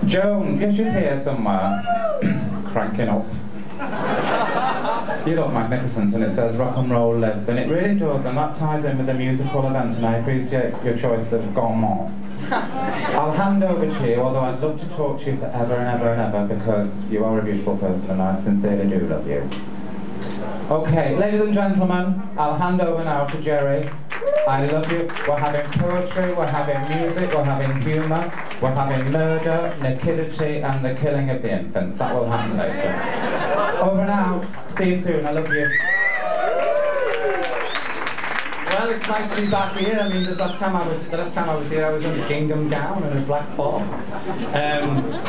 Joan, yeah, she's here somewhere, cranking up. You look magnificent, and it says rock and roll lives, and it really does, and that ties in with the musical event, and I appreciate your choice of gourmand. I'll hand over to you, although I'd love to talk to you forever and ever and ever, because you are a beautiful person, and I sincerely do love you. Okay, ladies and gentlemen, I'll hand over now to Jerry. I love you. We're having poetry, we're having music, we're having humour, we're having murder, nativity, and the killing of the infants. That will happen later. Over and out. See you soon. I love you. Well, it's nice to be back here. I mean, the last time I was here, I was in a gingham gown and a black bob,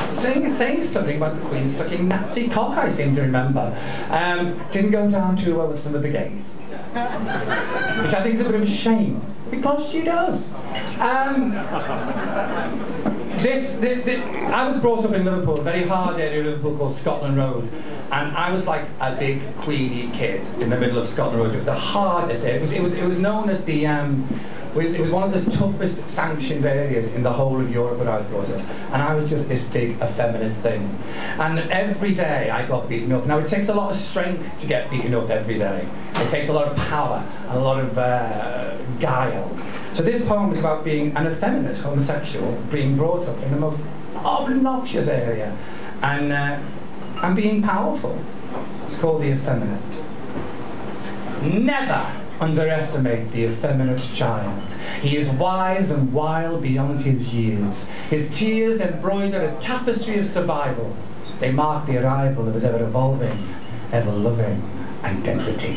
saying something about the Queen sucking Nazi cock, I seem to remember. Didn't go down too well with some of the gays, which I think is a bit of a shame, because she does. I was brought up in Liverpool, a very hard area of Liverpool called Scotland Road, and I was like a big Queenie kid in the middle of Scotland Road, the hardest area. It was known as the, it was one of the toughest sanctioned areas in the whole of Europe when I was brought up, and I was just this big effeminate thing. And every day I got beaten up. Now it takes a lot of strength to get beaten up every day. It takes a lot of power, and a lot of guile. So this poem is about being an effeminate homosexual, being brought up in the most obnoxious area, and being powerful. It's called The Effeminate. Never underestimate the effeminate child. He is wise and wild beyond his years. His tears embroider a tapestry of survival. They mark the arrival of his ever-evolving, ever-loving identity.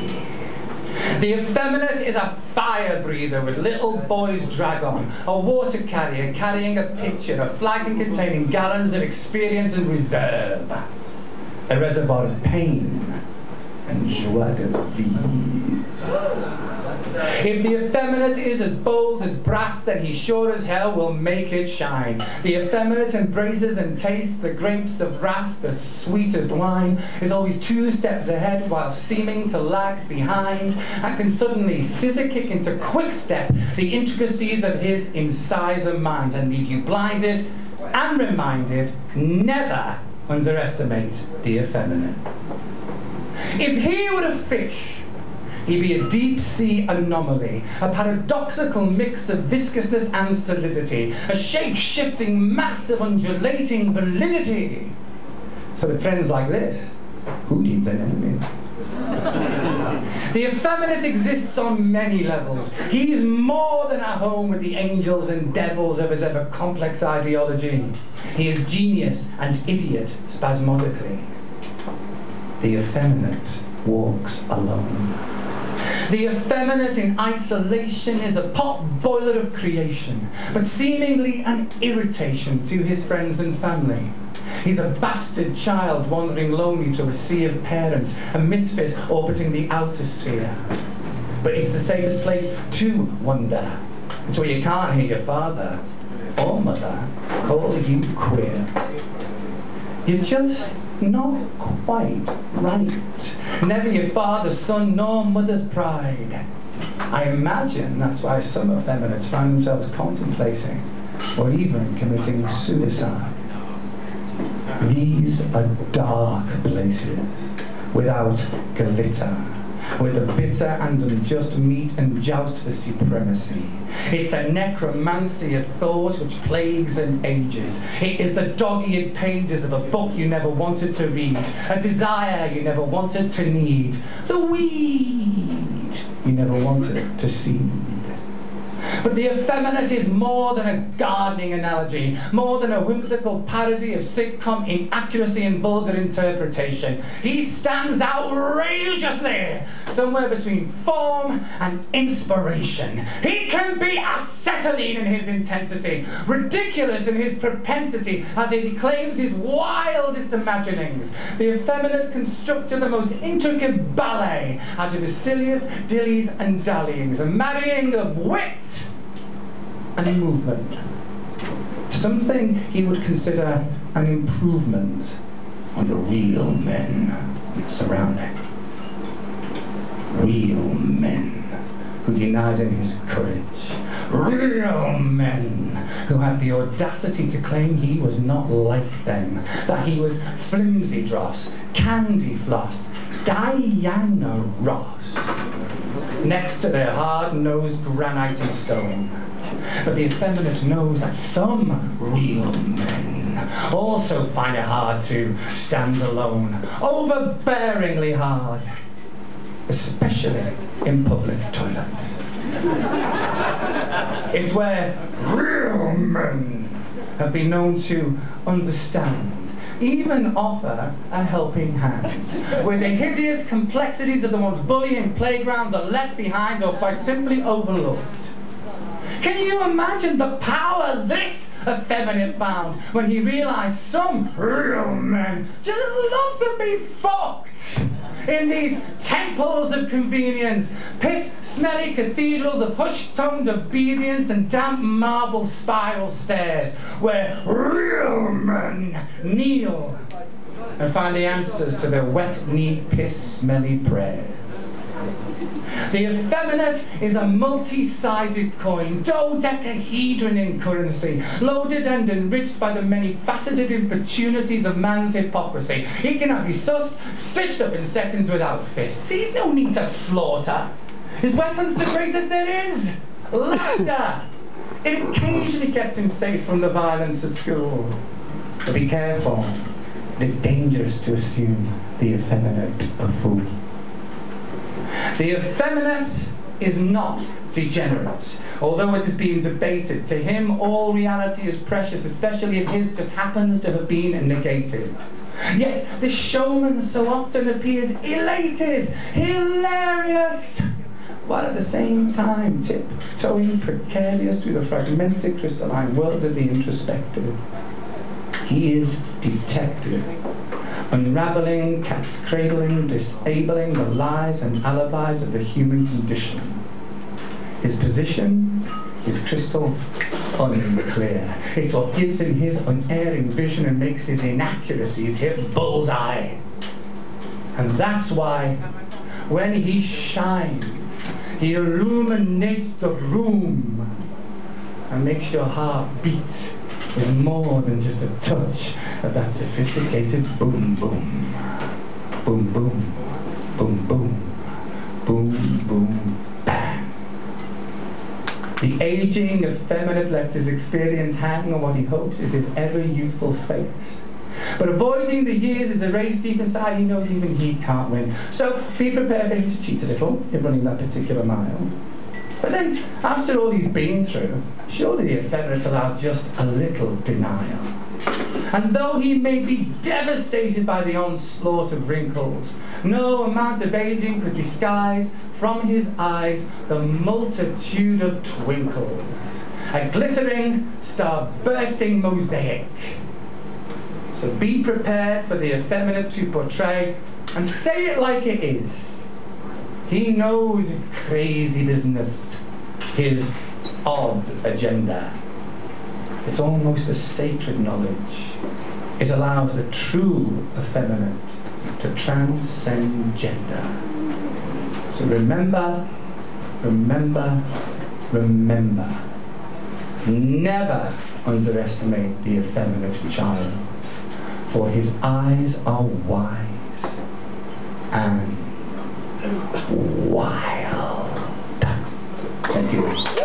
The effeminate is a fire breather with little boys drag on, a water carrier carrying a pitcher, a flagon containing gallons of experience and reserve, a reservoir of pain and joie de vivre. If the effeminate is as bold as brass, then he sure as hell will make it shine. The effeminate embraces and tastes the grapes of wrath, the sweetest wine, is always 2 steps ahead while seeming to lag behind, and can suddenly scissor kick into quick step the intricacies of his incisor mind and leave you blinded and reminded, never underestimate the effeminate. If he were a fish, he'd be a deep-sea anomaly, a paradoxical mix of viscousness and solidity, a shape-shifting mass of undulating validity. So with friends like this, who needs an enemy? The effeminate exists on many levels. He's more than at home with the angels and devils of his ever-complex ideology. He is genius and idiot spasmodically. The effeminate walks alone. The effeminate in isolation is a pot boiler of creation, but seemingly an irritation to his friends and family. He's a bastard child wandering lonely through a sea of parents, a misfit orbiting the outer sphere. But it's the safest place to wander. It's where you can't hear your father or mother call you queer. You're just not quite right. Never your father's son nor mother's pride. I imagine that's why some effeminates find themselves contemplating or even committing suicide. These are dark places without glitter, where the bitter and unjust meet and joust for supremacy. It's a necromancy of thought which plagues and ages. It is the dog-eared pages of a book you never wanted to read, a desire you never wanted to need, the weed you never wanted to seed. But the effeminate is more than a gardening analogy, more than a whimsical parody of sitcom inaccuracy and vulgar interpretation. He stands outrageously somewhere between form and inspiration. He can be acetylene in his intensity, ridiculous in his propensity as he claims his wildest imaginings. The effeminate constructed the most intricate ballet out of his silliest dillies and dallyings, a marrying of wit and movement. Something he would consider an improvement on the real men surrounding. Real men who denied him his courage, real men who had the audacity to claim he was not like them, that he was flimsy dross, candy floss, Diana Ross, next to their hard-nosed granite stone. But the effeminate knows that some real men also find it hard to stand alone, overbearingly hard, especially in public toilets. It's where real men have been known to understand, even offer a helping hand, where the hideous complexities of the one's bullying playgrounds are left behind or quite simply overlooked. Can you imagine the power this effeminate found when he realized some real men just love to be fucked in these temples of convenience, piss-smelly cathedrals of hush-toned obedience and damp marble spiral stairs, where real men kneel and find the answers to their wet-knee, piss-smelly prayers. The effeminate is a multi-sided coin, dodecahedron in currency, loaded and enriched by the many faceted importunities of man's hypocrisy. He cannot be sussed, stitched up in seconds without fists. He's no need to slaughter. His weapon's the greatest there is, laughter. It occasionally kept him safe from the violence at school. But be careful, it is dangerous to assume the effeminate a fool. The effeminate is not degenerate, although it is being debated. To him, all reality is precious, especially if his just happens to have been negated. Yet, the showman so often appears elated, hilarious, while at the same time tiptoeing precarious through the fragmented crystalline world of the introspective. He is detective, unraveling, cat's-cradling, disabling the lies and alibis of the human condition. His position is crystal unclear. It's what gives him his unerring vision and makes his inaccuracies hit bullseye. And that's why, when he shines, he illuminates the room and makes your heart beat with more than just a touch of that sophisticated boom boom. Boom boom, boom boom, boom boom, bang. The aging effeminate lets his experience hang on what he hopes is his ever-youthful face. But avoiding the years is a race deep inside he knows even he can't win. So be prepared for him to cheat a little if running that particular mile. But then, after all he's been through, surely the effeminate allowed just a little denial. And though he may be devastated by the onslaught of wrinkles, no amount of aging could disguise from his eyes the multitude of twinkles, a glittering, star-bursting mosaic. So be prepared for the effeminate to portray, and say it like it is. He knows his crazy business, his odd agenda. It's almost a sacred knowledge. It allows the true effeminate to transcend gender. So remember, remember, remember. Never underestimate the effeminate child, for his eyes are wise and wild. Thank you.